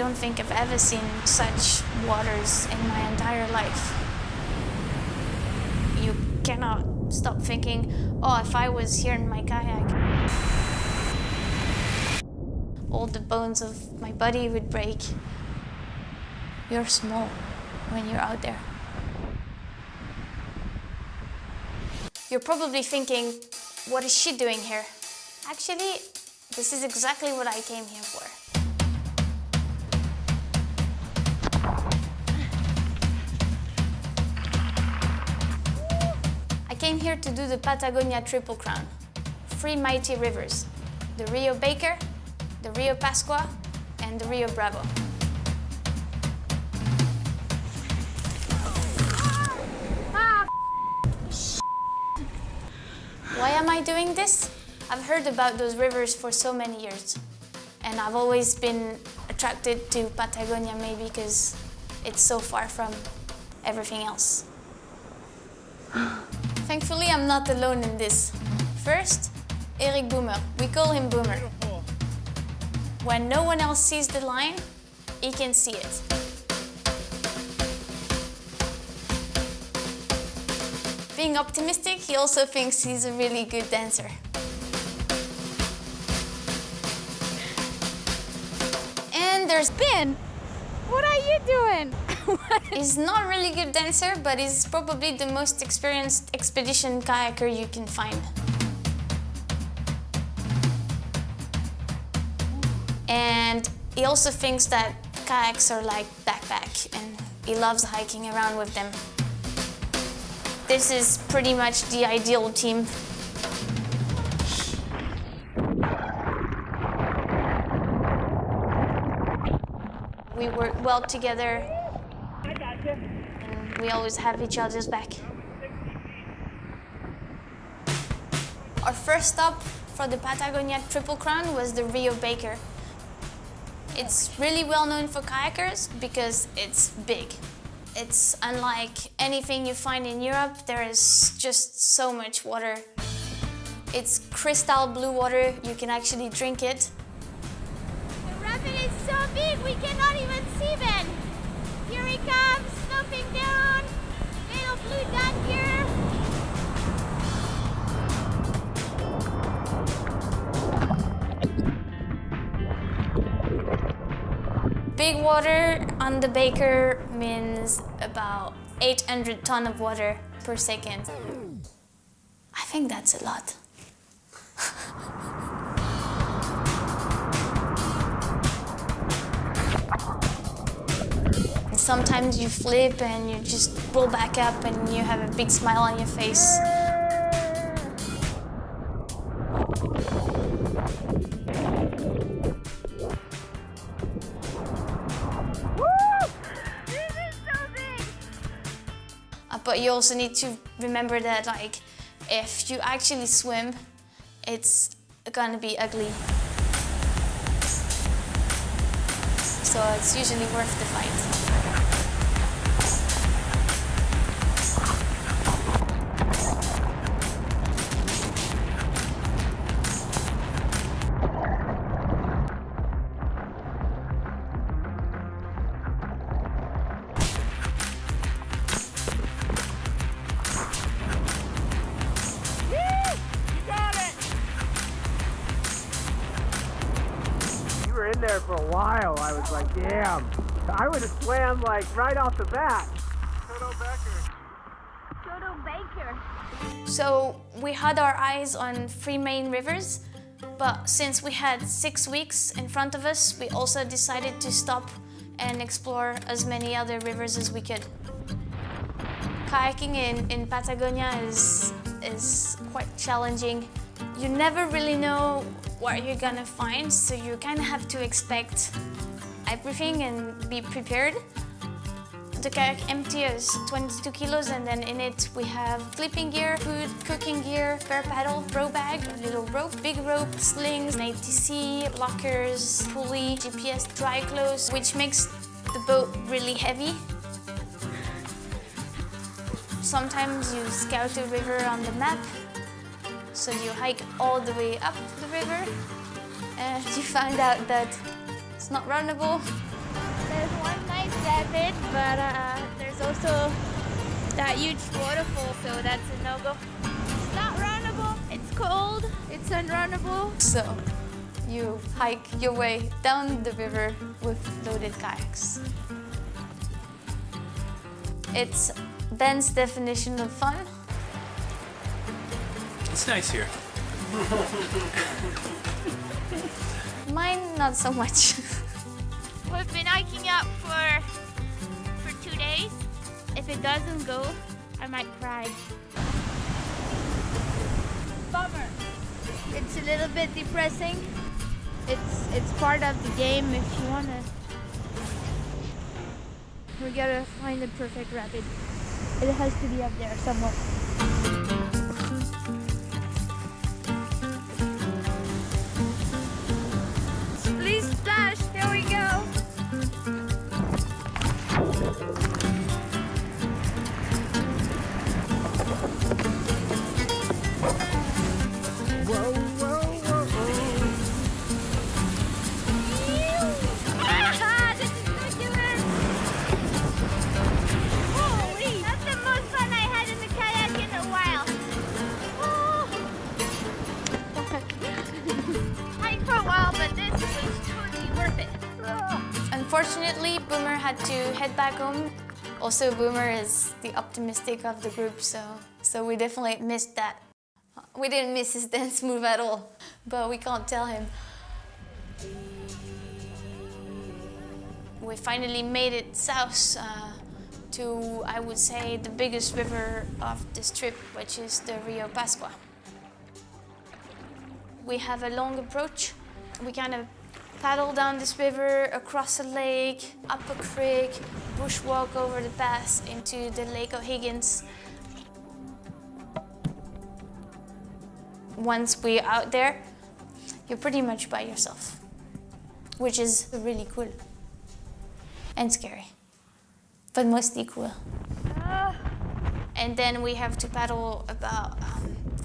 don't think I've ever seen such waters in my entire life. You cannot stop thinking, oh, if I was here in my kayak, all the bones of my body would break. You're small when you're out there. You're probably thinking, what is she doing here? Actually, this is exactly what I came here for. I came here to do the Patagonia Triple Crown. 3 mighty rivers, the Rio Baker, the Rio Pascua, and the Rio Bravo. Why am I doing this? I've heard about those rivers for so many years, and I've always been attracted to Patagonia, maybe because it's so far from everything else. Thankfully, I'm not alone in this. First, Eric Boomer. We call him Boomer. When no one else sees the line, he can see it. Being optimistic, he also thinks he's a really good dancer. And there's Ben. What are you doing? He's not a really good dancer, but he's probably the most experienced expedition kayaker you can find. And he also thinks that kayaks are like backpack, and he loves hiking around with them. This is pretty much the ideal team. We work well together, and we always have each other's back. Our first stop for the Patagonia Triple Crown was the Rio Baker. It's really well known for kayakers because it's big. It's unlike anything you find in Europe. There is just so much water. It's crystal blue water. You can actually drink it. The rapid is so big we cannot even see Ben. Here he comes, sloping down. Little blue dot here. Big water on the Baker means about 800 tons of water per second. I think that's a lot. Sometimes you flip and you just roll back up and you have a big smile on your face. But you also need to remember that, like, if you actually swim, it's gonna be ugly. So it's usually worth the fight. In there for a while, I was like, damn, I would have swam like right off the bat. Toto Baker. So we had our eyes on 3 main rivers, but since we had 6 weeks in front of us, we also decided to stop and explore as many other rivers as we could. Kayaking in Patagonia is quite challenging. You never really know what you're gonna find, so you kind of have to expect everything and be prepared. The kayak empty is 22 kilos, and then in it we have sleeping gear, food, cooking gear, spare paddle, row bag, a little rope, big rope, slings, an ATC, lockers, pulley, GPS, dry clothes, which makes the boat really heavy. Sometimes you scout the river on the map. So you hike all the way up the river and you find out that it's not runnable. rapid, but there's also that huge waterfall, so that's a no-go. It's not runnable, it's cold, it's unrunnable. So you hike your way down the river with loaded kayaks. It's Ben's definition of fun. It's nice here. Mine, not so much. We've been hiking up for 2 days. If it doesn't go, I might cry. Bummer. It's a little bit depressing. It's part of the game if you wanna. We gotta find the perfect rapid. It has to be up there somewhere. Please splash, there we go. Whoa, whoa, whoa, whoa. Ah, this is ridiculous. Holy, that's the most fun I had in the kayak in a while. Hike for a while, but this was totally worth it. Unfortunately, Boomer had to head back home. Also, Boomer is the optimistic of the group, so we definitely missed that. We didn't miss his dance move at all, but we can't tell him. We finally made it south to, I would say, the biggest river of this trip, which is the Rio Pascua. We have a long approach. We kind of paddle down this river, across a lake, up a creek, bushwalk over the pass into the Lake O'Higgins. Once we're out there, you're pretty much by yourself, which is really cool and scary, but mostly cool. And then we have to paddle about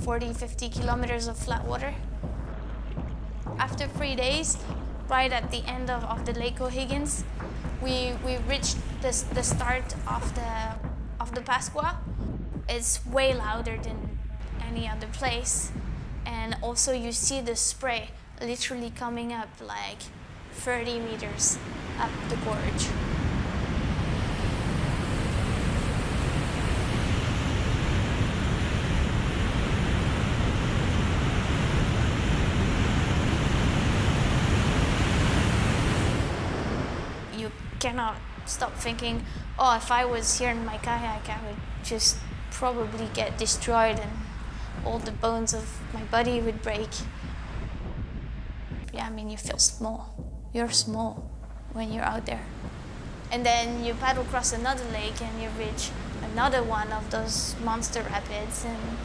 40-50 kilometers of flat water. After 3 days, right at the end of the Lake O'Higgins, we reached the start of the Pascua. It's way louder than any other place. And also you see the spray literally coming up like 30 meters up the gorge. You cannot stop thinking, oh, if I was here in my kayak, I would just probably get destroyed and all the bones of my body would break. Yeah, I mean, you feel small. You're small when you're out there. And then you paddle across another lake and you reach another one of those monster rapids, and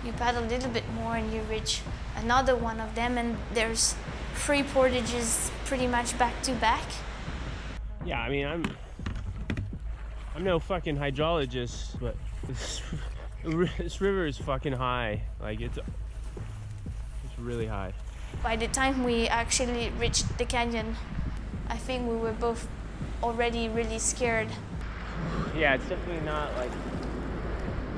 you paddle a little bit more and you reach another one of them, and there's 3 portages pretty much back to back. Yeah, I mean, I'm no fucking hydrologist, but this river is fucking high. Like it's really high. By the time we actually reached the canyon, I think we were both already really scared. Yeah, it's definitely not like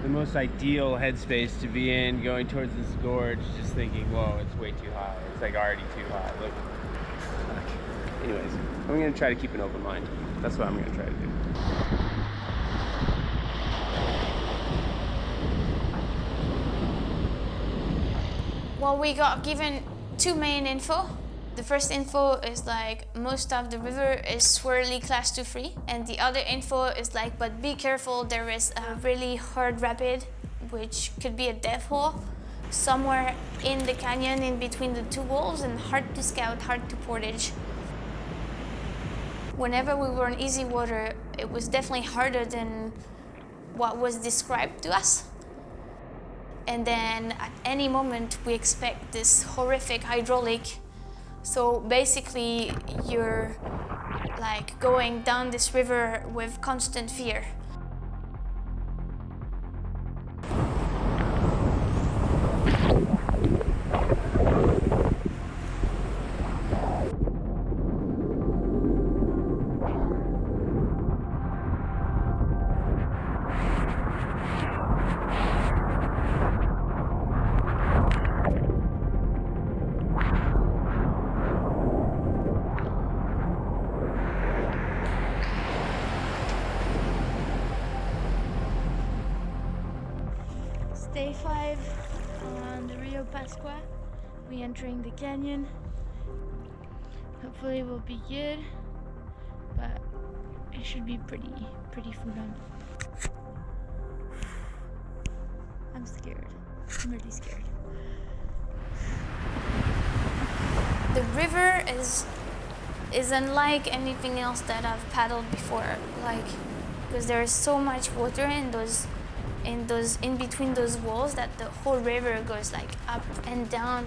the most ideal headspace to be in going towards this gorge, just thinking, whoa, it's way too high. It's like already too high. Look. Anyways, I'm gonna try to keep an open mind. That's what I'm gonna try to do. Well, we got given 2 main info. The first info is like most of the river is swirly class 2-3, and the other info is like, but be careful, there is a really hard rapid, which could be a death hole, somewhere in the canyon in between the 2 walls, and hard to scout, hard to portage. Whenever we were in easy water, it was definitely harder than what was described to us. And then at any moment we expect this horrific hydraulic. So basically you're like going down this river with constant fear. Day 5 on the Rio Pascua. We're entering the canyon. Hopefully it will be good, but it should be pretty full on. I'm scared. I'm really scared. The river is unlike anything else that I've paddled before, like, because there is so much water in between those walls that the whole river goes like up and down.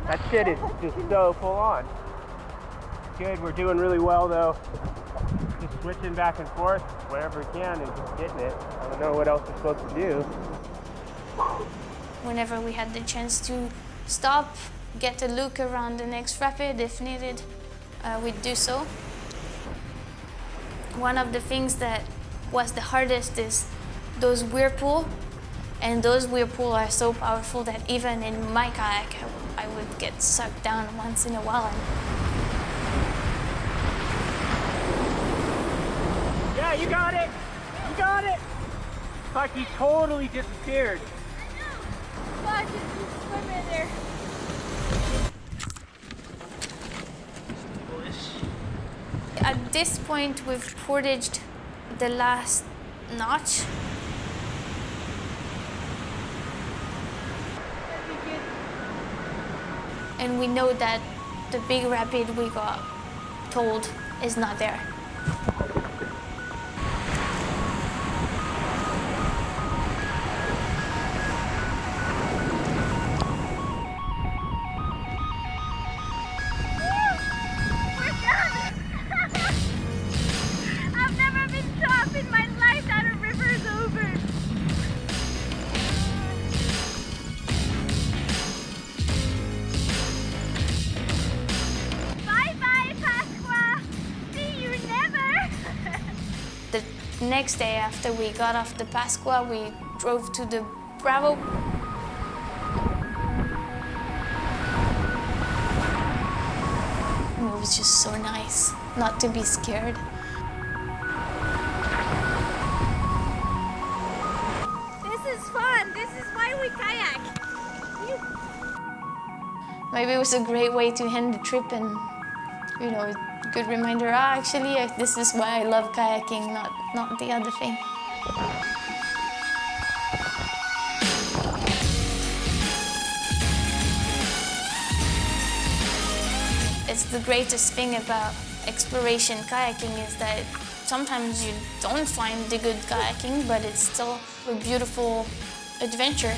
That shit is just so full on. Good, we're doing really well though. Just switching back and forth wherever we can and just getting it. I don't know what else we're supposed to do. Whenever we had the chance to stop, get a look around the next rapid, if needed, we'd do so. One of the things that was the hardest is those whirlpool, and those whirlpool are so powerful that even in my kayak, I would get sucked down once in a while. Yeah, you got it! You got it! Like he totally disappeared. God, just swim in there. At this point, we've portaged the last notch. And we know that the big rapid we got told is not there. I've never been so up in my life that a river is over. Bye-bye, Pascua. See you never. The next day after we got off the Pascua, we drove to the Bravo. And it was just so nice not to be scared. This is fun. This is why we kayak. Maybe it was a great way to end the trip and, you know, a good reminder, actually, this is why I love kayaking, not the other thing. It's the greatest thing about exploration kayaking is that sometimes you don't find the good kayaking, but it's still a beautiful adventure.